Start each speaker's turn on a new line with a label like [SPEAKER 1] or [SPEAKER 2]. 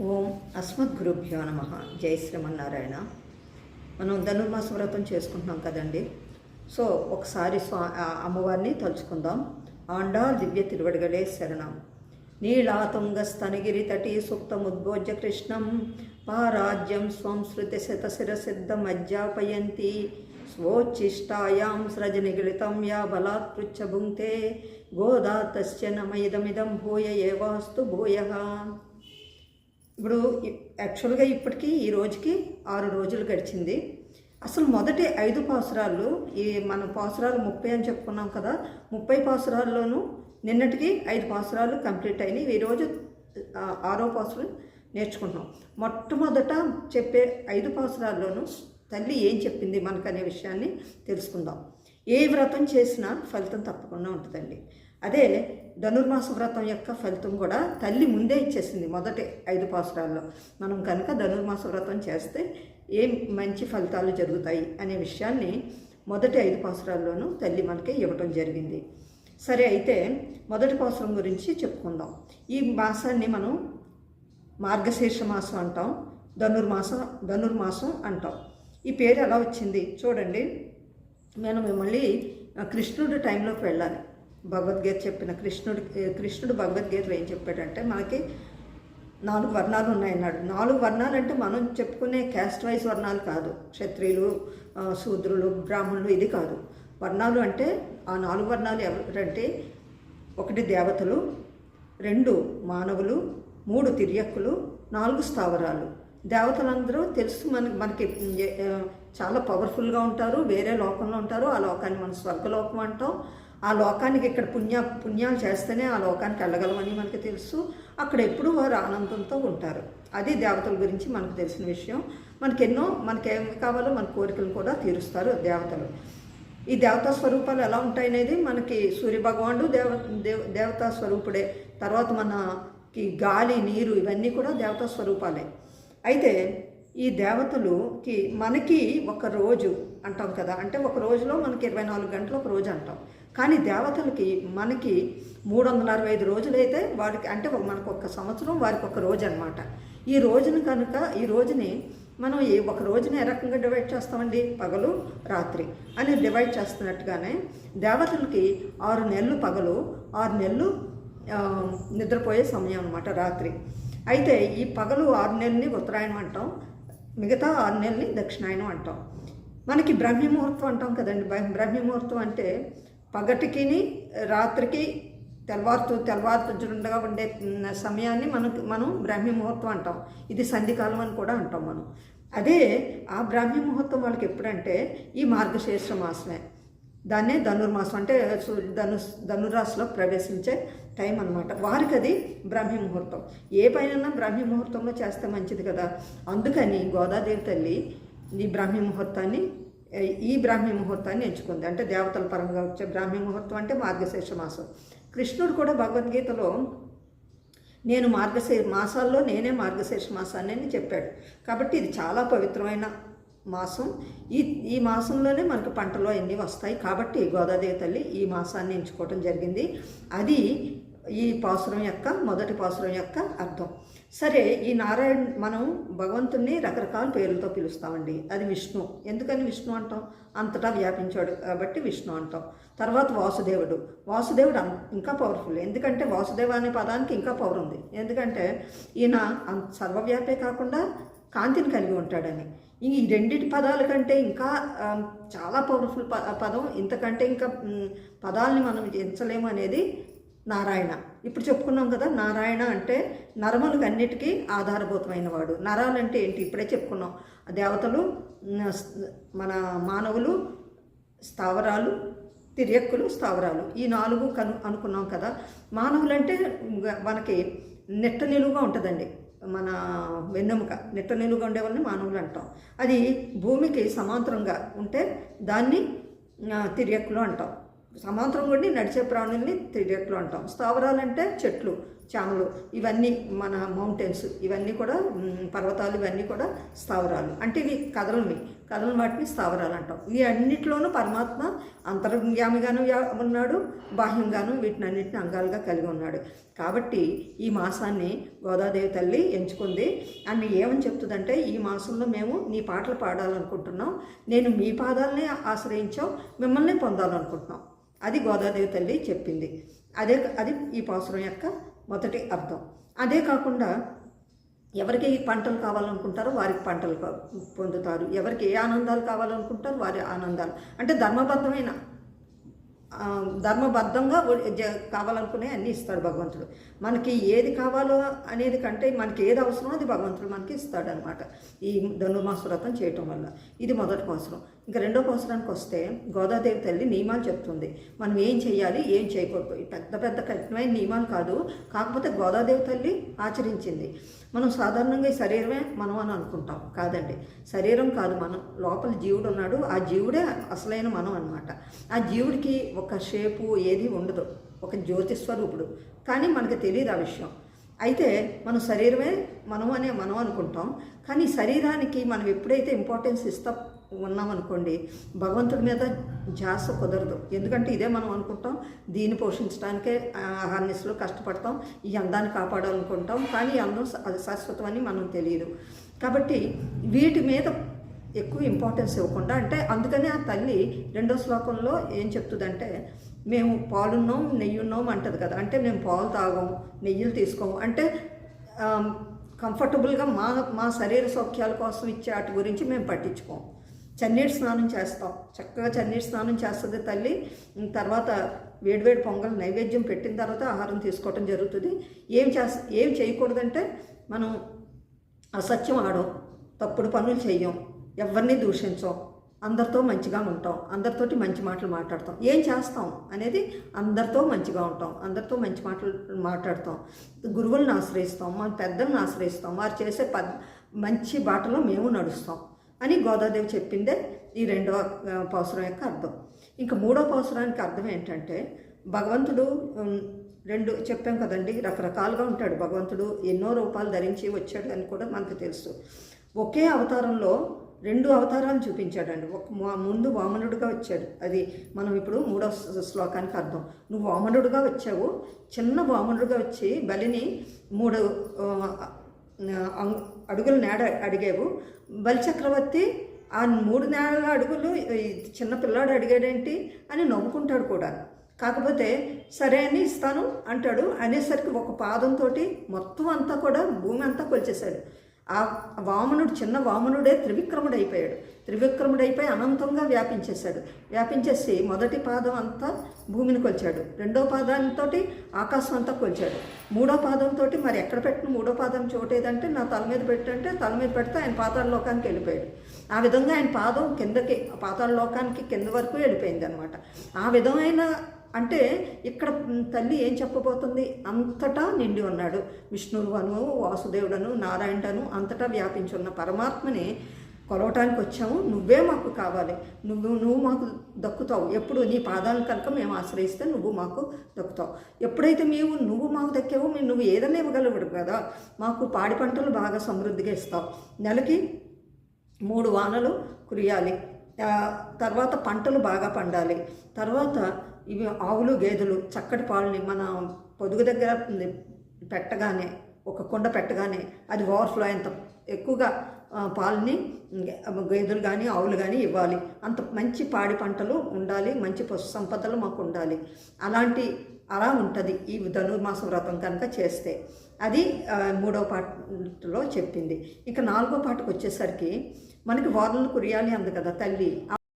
[SPEAKER 1] ఓం అస్మద్గురుభ్యో నమ. జై శ్రీమన్నారాయణ. మనం ధనుర్మాస వ్రతం చేసుకుంటున్నాం కదండి. సో ఒకసారి అమ్మవారిని తలుచుకుందాం. ఆండాళ్ దివ్య తిరువడిగలే శరణం. నీళాతుంగస్తనగిరి తటీ సూక్తముద్భోజ్య కృష్ణం పారాజ్యం స్వం శృతి శతశిరసిద్ధమజ్జాపయంతి స్వోచ్ఛిష్టాయాం సృజనిగళితం యా బలాత్కృచ్ఛ భుంక్తే గోదా తస్య నమయిదమిదం భూయ ఏవాస్తు భూయః. ఇప్పుడు యాక్చువల్గా ఇప్పటికీ ఈ రోజుకి 6 రోజులు గడిచింది. అసలు మొదటి 5 పాసురాలు, మన పాసురాలు 30 అని చెప్పుకున్నాం కదా, 30 పాసురాల్లోనూ నిన్నటికి 5 పాసురాలు కంప్లీట్ అయినాయి. ఈరోజు 6వ పాసురం నేర్చుకుంటున్నాం. మొట్టమొదట చెప్పే 5 పాసురాల్లోనూ తల్లి ఏం చెప్పింది మనకనే విషయాన్ని తెలుసుకుందాం. ఏ వ్రతం చేసినా ఫలితం తప్పకుండా ఉంటుందండి. అదే ధనుర్మాస వ్రతం యొక్క ఫలితం కూడా తల్లి ముందే ఇచ్చేసింది మొదటి 5 పాసురాల్లో. మనం కనుక ధనుర్మాస వ్రతం చేస్తే ఏం మంచి ఫలితాలు జరుగుతాయి అనే విషయాన్ని మొదటి 5 పాసురాల్లోనూ తల్లి మనకి ఇవ్వటం జరిగింది. సరే, అయితే మొదటి పాసురం గురించి చెప్పుకుందాం. ఈ మాసాన్ని మనం మార్గశీర్ష మాసం అంటాం, ధనుర్మాసం అంటాం. ఈ పేరు ఎలా వచ్చింది చూడండి. నేను మిమ్మల్ని కృష్ణుడి టైంలోకి వెళ్ళాలి. భగవద్గీత చెప్పిన కృష్ణుడు భగవద్గీతలో ఏం చెప్పాడంటే, మనకి 4 వర్ణాలు ఉన్నాయన్నాడు. 4 వర్ణాలు అంటే మనం చెప్పుకునే క్యాస్ట్ వైజ్ వర్ణాలు కాదు, క్షత్రియులు, శూద్రులు, బ్రాహ్మణులు, ఇది కాదు. వర్ణాలు అంటే ఆ 4 వర్ణాలు ఎవరంటే, 1 దేవతలు, 2 మానవులు, 3 తిర్యక్కులు, 4 స్థావరాలు. దేవతలందరూ తెలుసు మనకి చాలా పవర్ఫుల్గా ఉంటారు, వేరే లోకంలో ఉంటారు. ఆ లోకాన్ని మనం స్వర్గలోకం అంటాం. ఆ లోకానికి ఇక్కడ పుణ్యాలు చేస్తేనే ఆ లోకానికి వెళ్ళగలమని మనకి తెలుసు. అక్కడ ఎప్పుడూ వారు ఆనందంతో ఉంటారు. అది దేవతల గురించి మనకు తెలిసిన విషయం. మనకేమి కావాలో మన కోరికలు కూడా తీరుస్తారు దేవతలు. ఈ దేవతా స్వరూపాలు ఎలా ఉంటాయనేది మనకి సూర్యభగవానుడు దేవతా స్వరూపుడే. తర్వాత మనకి గాలి, నీరు ఇవన్నీ కూడా దేవతా స్వరూపాలే. అయితే ఈ దేవతలుకి మనకి ఒక రోజు అంటాం కదా, అంటే ఒక రోజులో మనకి 24 గంటలు ఒక రోజు అంటాం. కానీ దేవతలకి మనకి 365 రోజులైతే వారికి, అంటే మనకు ఒక సంవత్సరం, వారికి ఒక రోజు అనమాట. ఈ రోజుని కనుక ఈ రోజుని మనం ఒక రోజుని ఏ రకంగా డివైడ్ చేస్తామండి, పగలు రాత్రి అని డివైడ్ చేస్తున్నట్టుగానే దేవతలకి 6 నెలలు పగలు, 6 నెలలు నిద్రపోయే సమయం అనమాట, రాత్రి. అయితే ఈ పగలు 6 నెలలని ఉత్తరాయణం అంటాం, మిగతా 6 నెలలని దక్షిణాయనం అంటాం. మనకి బ్రహ్మముహూర్తం అంటాం కదండి. బ్రహ్మముహూర్తం అంటే పగటికి రాత్రికి తెల్లవారుతుండగా ఉండే సమయాన్ని మనం బ్రాహ్మముహూర్తం అంటాం. ఇది సంధికాలం అని కూడా అంటాం మనం. అదే ఆ బ్రాహ్మముహూర్తం వాళ్ళకి ఎప్పుడంటే ఈ మార్గశీర్ష మాసమే. దాన్నే ధనుర్మాసం అంటే ధనురాశిలో ప్రవేశించే టైం అనమాట. వారికి అది బ్రాహ్మముహూర్తం. ఏ పైన బ్రాహ్మముహూర్తంలో చేస్తే మంచిది కదా. అందుకని గోదాదేవి తల్లి ఈ బ్రాహ్మముహూర్తాన్ని ఎంచుకుంది. అంటే దేవతల పరంగా వచ్చే బ్రాహ్మముహూర్తం అంటే మార్గశీర్ష మాసం. కృష్ణుడు కూడా భగవద్గీతలో నేనే మార్గశీర్ష మాసాన్ని అని చెప్పాడు. కాబట్టి ఇది చాలా పవిత్రమైన మాసం. ఈ మాసంలోనే మనకు పంటలు అన్నీ వస్తాయి. కాబట్టి గోదాదేవి తల్లి ఈ మాసాన్ని ఎంచుకోవటం జరిగింది. అది ఈ మొదటి పాసురం యొక్క అర్థం. సరే, ఈ మనం భగవంతుణ్ణి రకరకాల పేర్లతో పిలుస్తామండి. అది విష్ణు. ఎందుకని విష్ణు అంటాం? అంతటా వ్యాపించాడు కాబట్టి విష్ణు అంటాం. తర్వాత వాసుదేవుడు ఇంకా పవర్ఫుల్. ఎందుకంటే వాసుదేవ అనే పదానికి ఇంకా పవర్ ఉంది. ఎందుకంటే ఈయన సర్వవ్యాపే కాకుండా కాంతిని కలిగి ఉంటాడని. ఈ 2 పదాల కంటే ఇంకా చాలా పవర్ఫుల్ పదం, ఇంతకంటే ఇంకా పదాలని మనం ఎంచలేము అనేది నారాయణ. ఇప్పుడు చెప్పుకున్నాం కదా, నారాయణ అంటే నరములకు అన్నిటికీ ఆధారభూతమైన వాడు. నరాలంటే ఏంటి ఇప్పుడే చెప్పుకున్నాం. దేవతలు, మన మానవులు, స్థావరాలు, తిర్యక్కులు, స్థావరాలు, ఈ 4 అనుకున్నాం కదా. మానవులంటే మనకి నెట్ట నిలువుగా ఉంటుందండి. మన వెన్నెముక నెట్ట నిలువుగా ఉండే వాళ్ళని మానవులు అంటాం. అది భూమికి సమాంతరంగా ఉంటే దాన్ని తిర్యక్కులు అంటాం. సమాంతరం కూడా నడిచే ప్రాణుల్ని తిర్యక్కులు అంటాం. స్థావరాలంటే చెట్లు, చామలు ఇవన్నీ మన మౌంటైన్స్ ఇవన్నీ కూడా పర్వతాలు ఇవన్నీ కూడా స్థావరాలు. అంటే ఇవి కదలని వాటిని స్థావరాలు అంటాం. ఈ అన్నిటిలోనూ పరమాత్మ అంతర్యామిగాను ఉన్నాడు, బాహ్యంగాను వీటినన్నిటిని అంగాలుగా కలిగి ఉన్నాడు. కాబట్టి ఈ మాసాన్ని గోదాదేవి తల్లి ఎంచుకుంది. అని ఏమని చెప్తుందంటే, ఈ మాసంలో మేము నీ పాటలు పాడాలనుకుంటున్నాం, నేను మీ పాదాలనే ఆశ్రయించాం, మిమ్మల్ని పొందాలనుకుంటున్నాం. అది గోదాదేవి తల్లి చెప్పింది. అది ఈ పాసురం యొక్క మొదటి అర్థం. అదే కాకుండా ఎవరికి పంటలు కావాలనుకుంటారో వారికి పంటలు పొందుతారు, ఎవరికి ఏ ఆనందాలు కావాలనుకుంటారో వారి ఆనందాలు. అంటే ధర్మబద్ధంగా కావాలనుకునే అన్నీ ఇస్తాడు భగవంతుడు. మనకి ఏది కావాలో అనేది కంటే మనకి ఏది అవసరమో అది భగవంతుడు మనకి ఇస్తాడు అనమాట, ఈ ధనుర్మాస వ్రతం చేయటం వల్ల. ఇది మొదటి పాసురం. ఇంకా రెండో పాసురానికి వస్తే గోదాదేవి తల్లి నియమాలు చెప్తుంది. మనం ఏం చేయాలి, ఏం చేయకూడదు. పెద్ద పెద్ద కఠినమైన నియమాలు కాదు, కాకపోతే గోదాదేవి తల్లి ఆచరించింది. మనం సాధారణంగా ఈ శరీరమే మనం అని అనుకుంటాం. కాదండి, శరీరం కాదు, మనం లోపల జీవుడు ఉన్నాడు. ఆ జీవుడే అసలైన మనం అనమాట. ఆ జీవుడికి ఒక షేపు ఏది ఉండదు, ఒక జ్యోతిస్వరూపుడు. కానీ మనకి తెలియదు ఆ విషయం. అయితే మన శరీరమే మనం అనుకుంటాం. కానీ శరీరానికి మనం ఎప్పుడైతే ఇంపార్టెన్స్ ఉన్నామనుకోండి, భగవంతుడి మీద ధ్యాస కుదరదు. ఎందుకంటే ఇదే మనం అనుకుంటాం, దీన్ని పోషించడానికే అహర్నిశలు కష్టపడతాం, ఈ అందాన్ని కాపాడాలనుకుంటాం. కానీ ఈ అందం అది శాశ్వతమని మనం తెలియదు. కాబట్టి వీటి మీద ఎక్కువ ఇంపార్టెన్స్ ఇవ్వకుండా, అంటే అందుకని ఆ తల్లి రెండో శ్లోకంలో ఏం చెప్తుందంటే, మేము పాలున్నాం నెయ్యున్నాం అంటది కదా. అంటే మేము పాలు తాగం, నెయ్యిలు తీసుకోము. అంటే కంఫర్టబుల్గా మా శరీర సౌఖ్యాల కోసం ఇచ్చే వాటి గురించి మేము పట్టించుకోం. చన్నీటి స్నానం చేస్తాం, చక్కగా చన్నీటి స్నానం చేస్తుంది తల్లి. తర్వాత వేడివేడి పొంగల్ నైవేద్యం పెట్టిన తర్వాత ఆహారం తీసుకోవటం జరుగుతుంది. ఏం చేయకూడదంటే, మనం అసత్యం ఆడం, తప్పుడు పనులు చెయ్యం, ఎవరిని దూషించం, అందరితో మంచిగా ఉంటాం, అందరితోటి మంచి మాటలు మాట్లాడతాం. ఏం చేస్తాం అనేది అందరితో మంచిగా ఉంటాం, అందరితో మంచి మాటలు మాట్లాడతాం, గురువులను ఆశ్రయిస్తాం, మన పెద్దలను ఆశ్రయిస్తాం, వారు చేసే మంచి బాటలో మేము నడుస్తాం అని గోదాదేవి చెప్పిందే ఈ రెండవ పాసురం యొక్క అర్థం. ఇంకా మూడో పాసురానికి అర్థం ఏంటంటే, భగవంతుడు రెండు చెప్పాం కదండి, రకరకాలుగా ఉంటాడు భగవంతుడు, ఎన్నో రూపాలు ధరించి వచ్చాడు అని కూడా మనకు తెలుసు. ఒకే అవతారంలో రెండు అవతారాలు చూపించాడండి. ముందు వామనుడుగా వచ్చాడు, అది మనం ఇప్పుడు మూడో శ్లోకానికి అర్థం. నువ్వు వామనుడుగా వచ్చావు, చిన్న వామనుడుగా వచ్చి బలిని 3 అడుగుల నేడ అడిగావు. బలిచక్రవర్తి ఆ 3 నేల అడుగులు చిన్న పిల్లాడు అడిగాడేంటి అని నవ్వుకుంటాడు కూడా. కాకపోతే సరే అని ఇస్తాను అంటాడు. అనేసరికి ఒక పాదంతో మొత్తం అంతా కూడా భూమి అంతా కొలిచేశాడు. ఆ వామనుడు, చిన్న వామనుడే త్రివిక్రముడైపోయి అనంతంగా వ్యాపించేసి మొదటి పాదం అంతా భూమిని కొలిచాడు, రెండో పాదంతో ఆకాశం అంతా కొలిచాడు, మూడో పాదంతో మరి ఎక్కడ పెట్టిన మూడో పాదం చోటేదంటే నా తల మీద పెట్టంటే తల మీద పెడితే ఆయన పాతాళ లోకానికి వెళ్ళిపోయాడు. ఆ విధంగా ఆయన పాదం కిందకి పాతాళ లోకానికి కింద వరకు వెళ్ళిపోయింది అనమాట. ఆ విధమైన అంటే ఇక్కడ తల్లి ఏం చెప్పబోతుంది, అంతటా నిండి ఉన్నాడు విష్ణువును, వాసుదేవుడను, నారాయణుడను, అంతటా వ్యాపించి ఉన్న పరమాత్మని కొలవటానికి వచ్చాము. నువ్వే మాకు కావాలి, నువ్వు మాకు దక్కుతావు. ఎప్పుడు నీ పాదాలను కనుక మేము ఆశ్రయిస్తే నువ్వు మాకు దక్కుతావు. ఎప్పుడైతే నువ్వు మాకు దక్కావో నువ్వు ఏదైనా ఇవ్వగలవు కదా. మాకు పాడి పంటలు బాగా సమృద్ధిగా ఇస్తావు, నెలకి 3 వానలు కురియాలి, తర్వాత పంటలు బాగా పండాలి, తర్వాత ఇవి ఆవులు గేదెలు చక్కటి పాలని మన పొదుగు దగ్గర పెట్టగానే, ఒక కుండ పెట్టగానే అది ఓవర్ఫ్లో అయ్యేంత ఎక్కువగా పాలని గేదెలు కానీ ఆవులు కానీ ఇవ్వాలి. అంత మంచి పాడి పంటలు ఉండాలి, మంచి పశు సంపదలు మాకు ఉండాలి. అలా ఉంటుంది ఈ ధనుర్మాస వ్రతం కనుక చేస్తే. అది 3వ పాటలో చెప్పింది. ఇక 4వ పాటకు వచ్చేసరికి మనకి వానలు కురియాలి అంది కదా తల్లి. ఆ